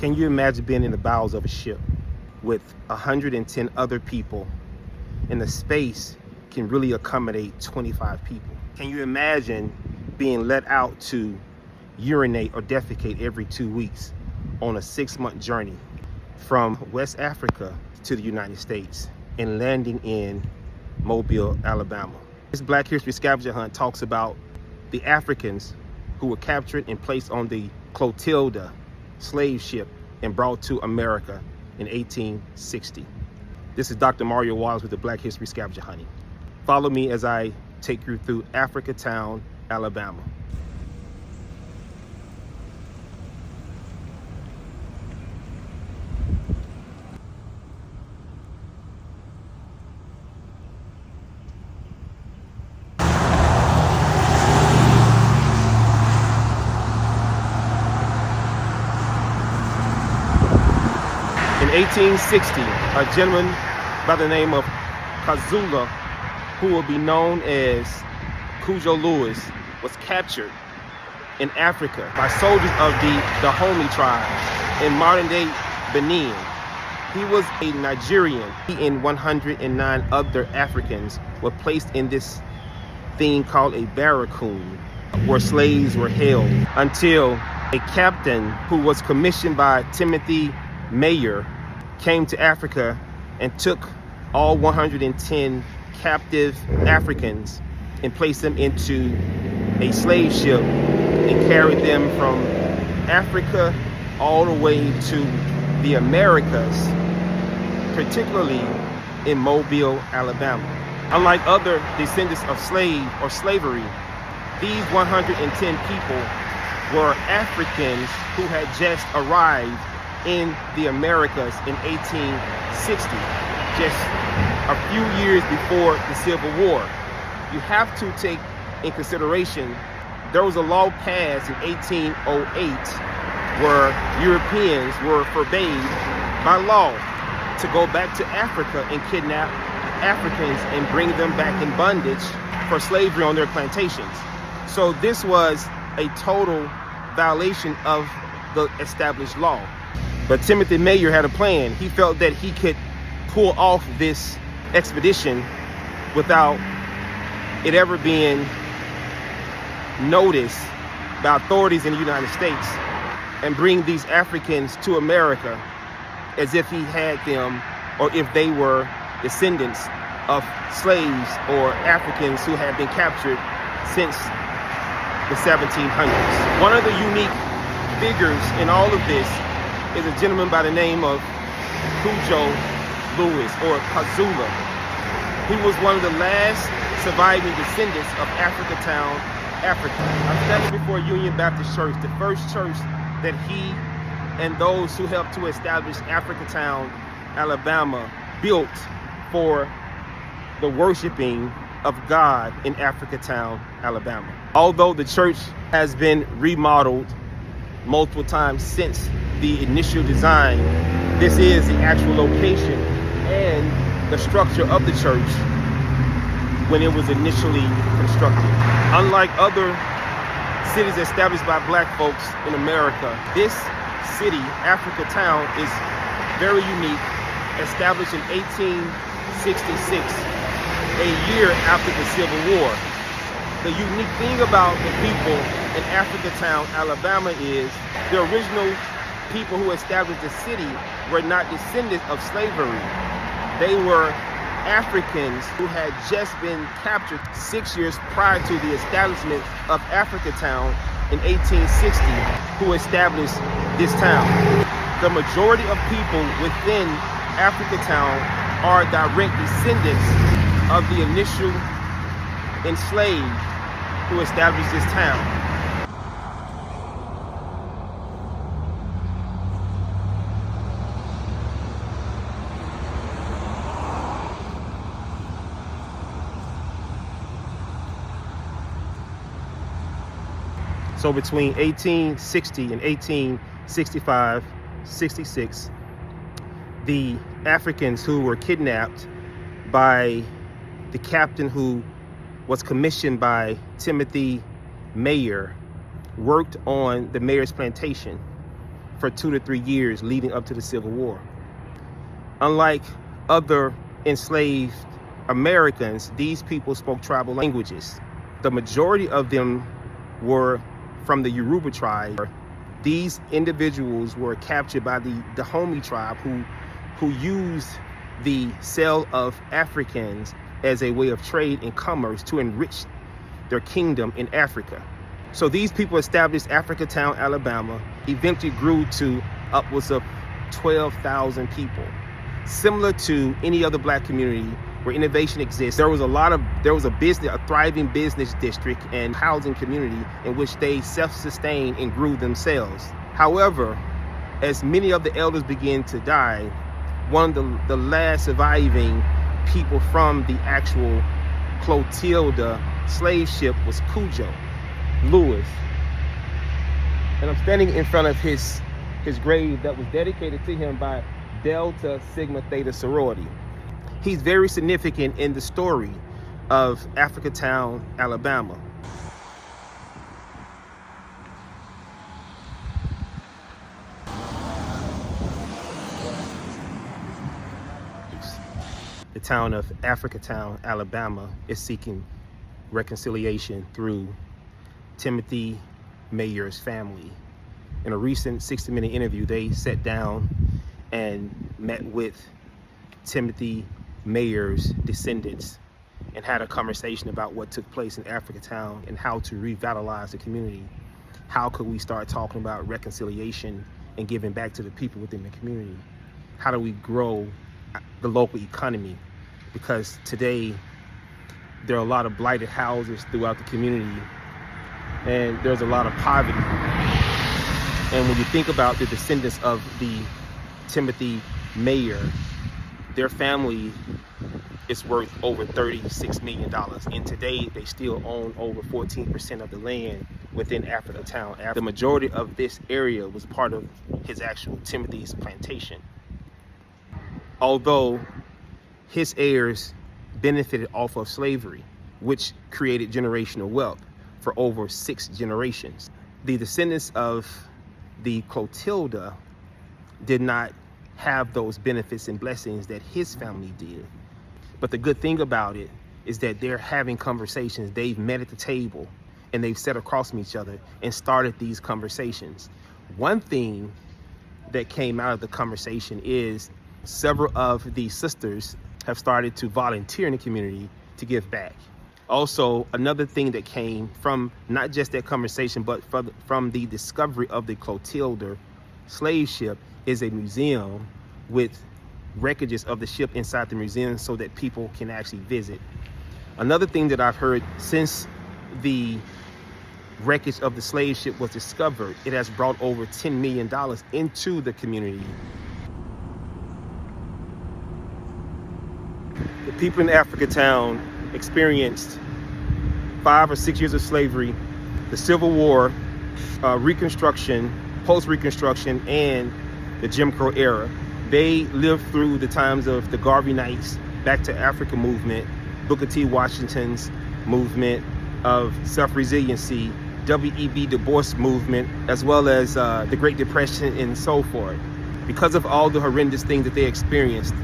Can you imagine being in the bowels of a ship with 110 other people, and the space can really accommodate 25 people? Can you imagine being let out to urinate or defecate every 2 weeks on a 6-month journey from West Africa to the United States and landing in Mobile, Alabama? This Black History Scavenger Hunt talks about the Africans who were captured and placed on the Clotilda slave ship and brought to America in 1860. This is Dr. Mario Wallace with the Black History Scavenger Hunt. Follow me as I take you through Africatown, Alabama. In 1860, a gentleman by the name of Kazula, who will be known as Cujo Lewis, was captured in Africa by soldiers of the Dahomey tribe in modern-day Benin. He was a Nigerian. He and 109 other Africans were placed in this thing called a barracoon, where slaves were held until a captain who was commissioned by Timothy Mayer came to Africa and took all 110 captive Africans and placed them into a slave ship and carried them from Africa all the way to the Americas, particularly in Mobile, Alabama. Unlike other descendants of slavery, these 110 people were Africans who had just arrived in the Americas in 1860, just a few years before the Civil War. You have to take in consideration there was a law passed in 1808 where Europeans were forbade by law to go back to Africa and kidnap Africans and bring them back in bondage for slavery on their plantations. So this was a total violation of the established law. But Timothy Mayer had a plan. He felt that he could pull off this expedition without it ever being noticed by authorities in the United States and bring these Africans to America as if he had them or if they were descendants of slaves or Africans who had been captured since the 1700s. One of the unique figures in all of this is a gentleman by the name of Cujo Lewis, or Kazula. He was one of the last surviving descendants of Africatown, Africa. I'm standing before Union Baptist Church, the first church that he and those who helped to establish Africatown, Alabama, built for the worshiping of God in Africatown, Alabama. Although the church has been remodeled multiple times since the initial design, this is the actual location and the structure of the church when it was initially constructed. Unlike other cities established by Black folks in America, this city, Africatown, is very unique, established in 1866, a year after the Civil War. The unique thing about the people in Africatown, Alabama is the original people who established the city were not descendants of slavery. They were Africans who had just been captured 6 years prior to the establishment of Africatown in 1860, who established this town. The majority of people within Africatown are direct descendants of the initial enslaved who established this town. So between 1860 and 1865, 66, the Africans who were kidnapped by the captain who was commissioned by Timothy Mayer worked on the Mayer's plantation. for 2 to 3 years leading up to the Civil War. Unlike other enslaved Americans, these people spoke tribal languages. The majority of them were from the Yoruba tribe. These individuals were captured by the Dahomey tribe who used the sale of Africans as a way of trade and commerce to enrich their kingdom in Africa. So these people established Africatown, Alabama, eventually grew to upwards of 12,000 people. Similar to any other black community where innovation exists, there was a thriving business district and housing community in which they self-sustained and grew themselves. However, as many of the elders began to die, one of the last surviving people from the actual Clotilda slave ship was Cujo Lewis. And I'm standing in front of his grave that was dedicated to him by Delta Sigma Theta sorority. He's very significant in the story of Africatown, Alabama. The town of Africatown, Alabama is seeking reconciliation through Timothy Mayer's family. In a recent 60-minute interview, they sat down and met with Timothy Mayer's descendants and had a conversation about what took place in Africatown and how to revitalize the community. How could we start talking about reconciliation and giving back to the people within the community? How do we grow the local economy? Because today there are a lot of blighted houses throughout the community and there's a lot of poverty. And when you think about the descendants of the Timothy Mayer, their family is worth over $36 million. And today they still own over 14% of the land within Africatown. The majority of this area was part of his actual Timothy's plantation. Although his heirs benefited off of slavery, which created generational wealth for over 6 generations. The descendants of the Clotilda did not have those benefits and blessings that his family did. But the good thing about it is that they're having conversations. They've met at the table and they've sat across from each other and started these conversations. One thing that came out of the conversation is several of the sisters have started to volunteer in the community to give back. Also, another thing that came from not just that conversation, but from the discovery of the Clotilda slave ship is a museum with wreckages of the ship inside the museum so that people can actually visit. Another thing that I've heard since the wreckage of the slave ship was discovered, it has brought over $10 million into the community. The people in Africatown experienced 5 or 6 years of slavery, the Civil War, Reconstruction, post-Reconstruction, and the Jim Crow era. They lived through the times of the Garvey Knights, Back to Africa movement, Booker T. Washington's movement of self-resiliency, W.E.B. Du Bois movement, as well as the Great Depression and so forth. Because of all the horrendous things that they experienced,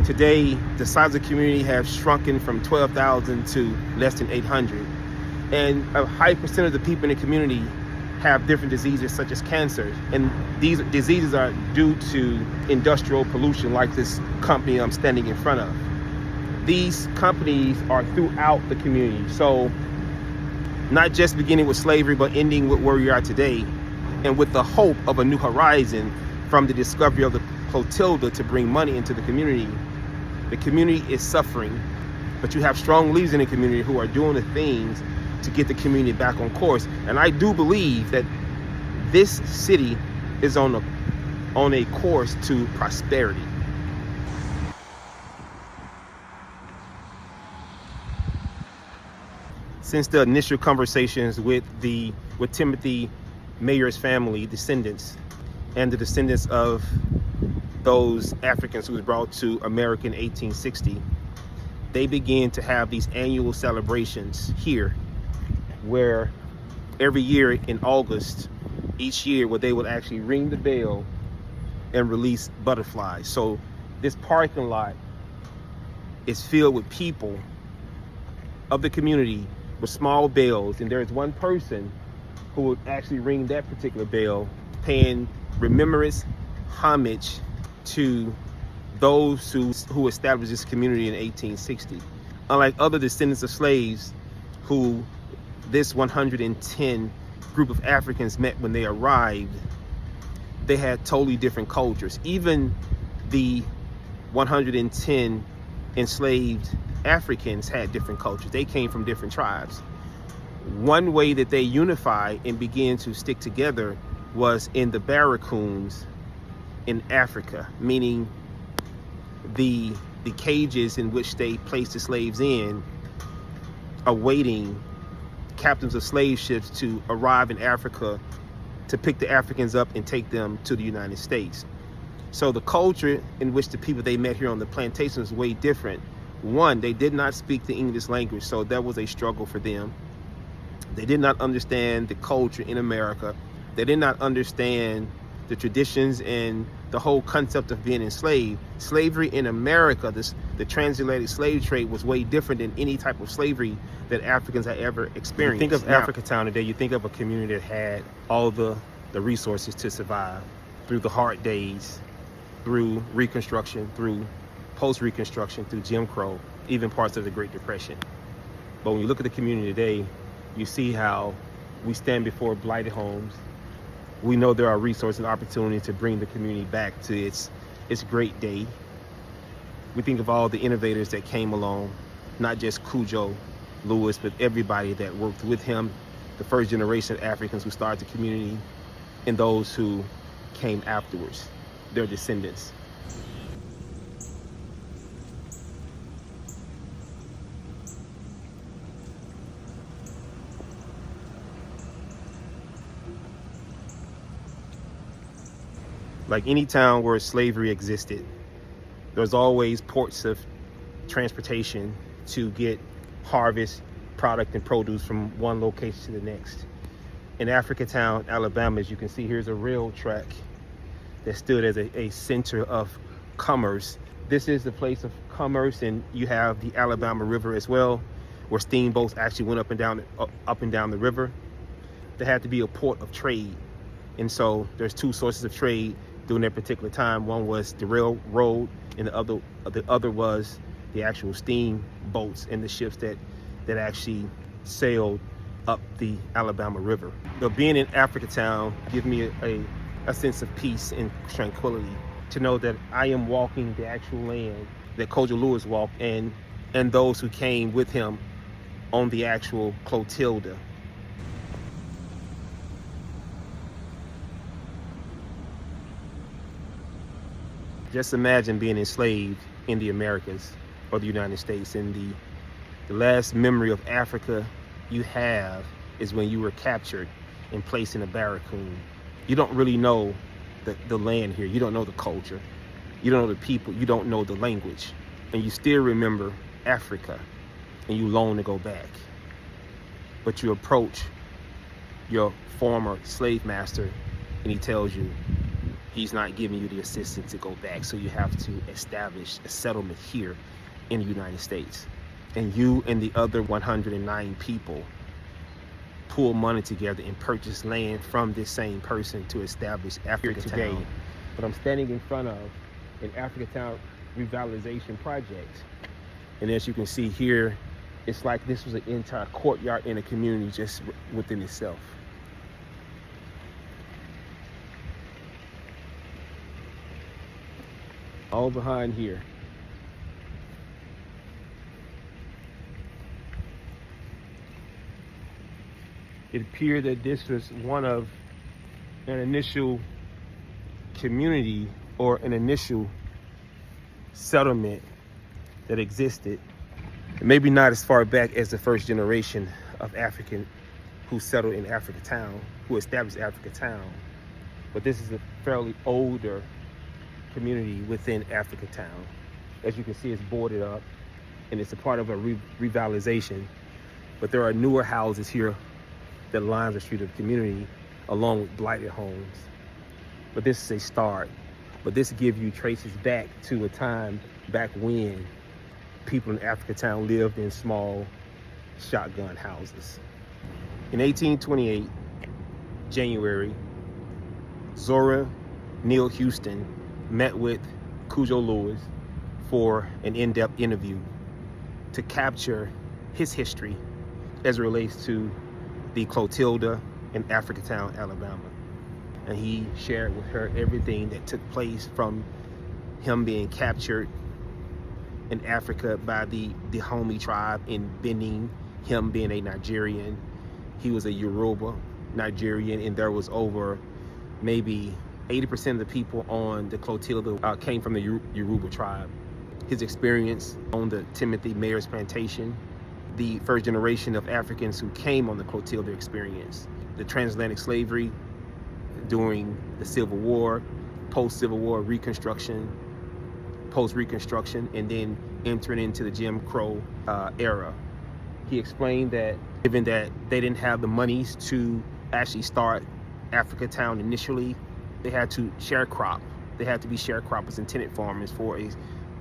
today the size of the community has shrunken from 12,000 to less than 800. And a high percent of the people in the community have different diseases such as cancer. And these diseases are due to industrial pollution like this company I'm standing in front of. These companies are throughout the community. So not just beginning with slavery, but ending with where we are today. And with the hope of a new horizon from the discovery of the Clotilda to bring money into the community is suffering. But you have strong leaders in the community who are doing the things to get the community back on course. And I do believe that this city is on a course to prosperity. Since the initial conversations with Timothy Mayer's family descendants and the descendants of those Africans who was brought to America in 1860, they began to have these annual celebrations here, where every year in August each year where they would actually ring the bell and release butterflies. So this parking lot is filled with people of the community with small bells, and there's one person who would actually ring that particular bell, paying remembrance, homage to those who established this community in 1860. Unlike other descendants of slaves who this 110 group of Africans met when they arrived, they had totally different cultures. Even the 110 enslaved Africans had different cultures. They came from different tribes. One way that they unified and began to stick together was in the barracoons in Africa, meaning the cages in which they placed the slaves in, awaiting captains of slave ships to arrive in Africa to pick the Africans up and take them to the United States. So the culture in which the people they met here on the plantation was way different. One, they did not speak the English language, so that was a struggle for them. They did not understand the culture in America. They did not understand the traditions and the whole concept of being enslaved. Slavery in America, the transatlantic slave trade, was way different than any type of slavery that Africans had ever experienced. You think of Africatown today, you think of a community that had all the resources to survive through the hard days, through Reconstruction, through post-Reconstruction, through Jim Crow, even parts of the Great Depression. But when you look at the community today, you see how we stand before blighted homes. We know there are resources and opportunities to bring the community back to its great day. We think of all the innovators that came along, not just Cujo Lewis, but everybody that worked with him, the first generation of Africans who started the community, and those who came afterwards, their descendants. Like any town where slavery existed, there's always ports of transportation to get harvest, product, and produce from one location to the next. In Africatown, Alabama, as you can see, here's a rail track that stood as a center of commerce. This is the place of commerce, and you have the Alabama River as well, where steamboats actually went up and down the river. There had to be a port of trade, and so there's two sources of trade during that particular time. One was the railroad, and the other was the actual steamboats and the ships that actually sailed up the Alabama River. But being in Africatown gives me a sense of peace and tranquility to know that I am walking the actual land that Cujo Lewis walked, and those who came with him on the actual Clotilda. Just imagine being enslaved in the Americas or the United States, and the last memory of Africa you have is when you were captured and placed in a barracoon. You don't really know the land here. You don't know the culture. You don't know the people. You don't know the language. And you still remember Africa, and you long to go back. But you approach your former slave master, and he tells you he's not giving you the assistance to go back, so you have to establish a settlement here in the United States. And you and the other 109 people pool money together and purchase land from this same person to establish Africatown today. But I'm standing in front of an Africatown revitalization project. And as you can see here, it's like this was an entire courtyard in a community just within itself. All behind here. It appeared that this was one of an initial community or an initial settlement that existed. Maybe not as far back as the first generation of African who settled in Africatown, who established Africatown, but this is a fairly older community within Africatown. As you can see, it's boarded up, and it's a part of a revitalization. But there are newer houses here that lines the street of the community, along with blighted homes. But this is a start. But this gives you traces back to a time back when people in Africatown lived in small shotgun houses. In 1828, January, Zora Neale Hurston met with Cudjo Lewis for an in-depth interview to capture his history as it relates to the Clotilda in Africatown, Alabama. And he shared with her everything that took place from him being captured in Africa by the Dahomey tribe in Benin, him being a Nigerian. He was a Yoruba Nigerian, and there was over maybe 80% of the people on the Clotilda came from the Yoruba tribe. His experience on the Timothy Mayer's plantation, the first generation of Africans who came on the Clotilda experience, the transatlantic slavery during the Civil War, post-Civil War Reconstruction, post-Reconstruction, and then entering into the Jim Crow era. He explained that given that they didn't have the monies to actually start Africatown initially, they had to sharecrop. They had to be sharecroppers and tenant farmers for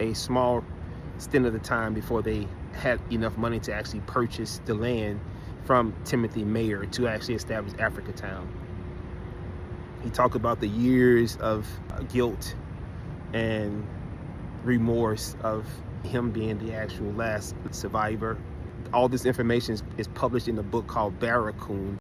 a small stint of the time before they had enough money to actually purchase the land from Timothy Mayer to actually establish Africatown. He talked about the years of guilt and remorse of him being the actual last survivor. All this information is published in a book called Barracoon.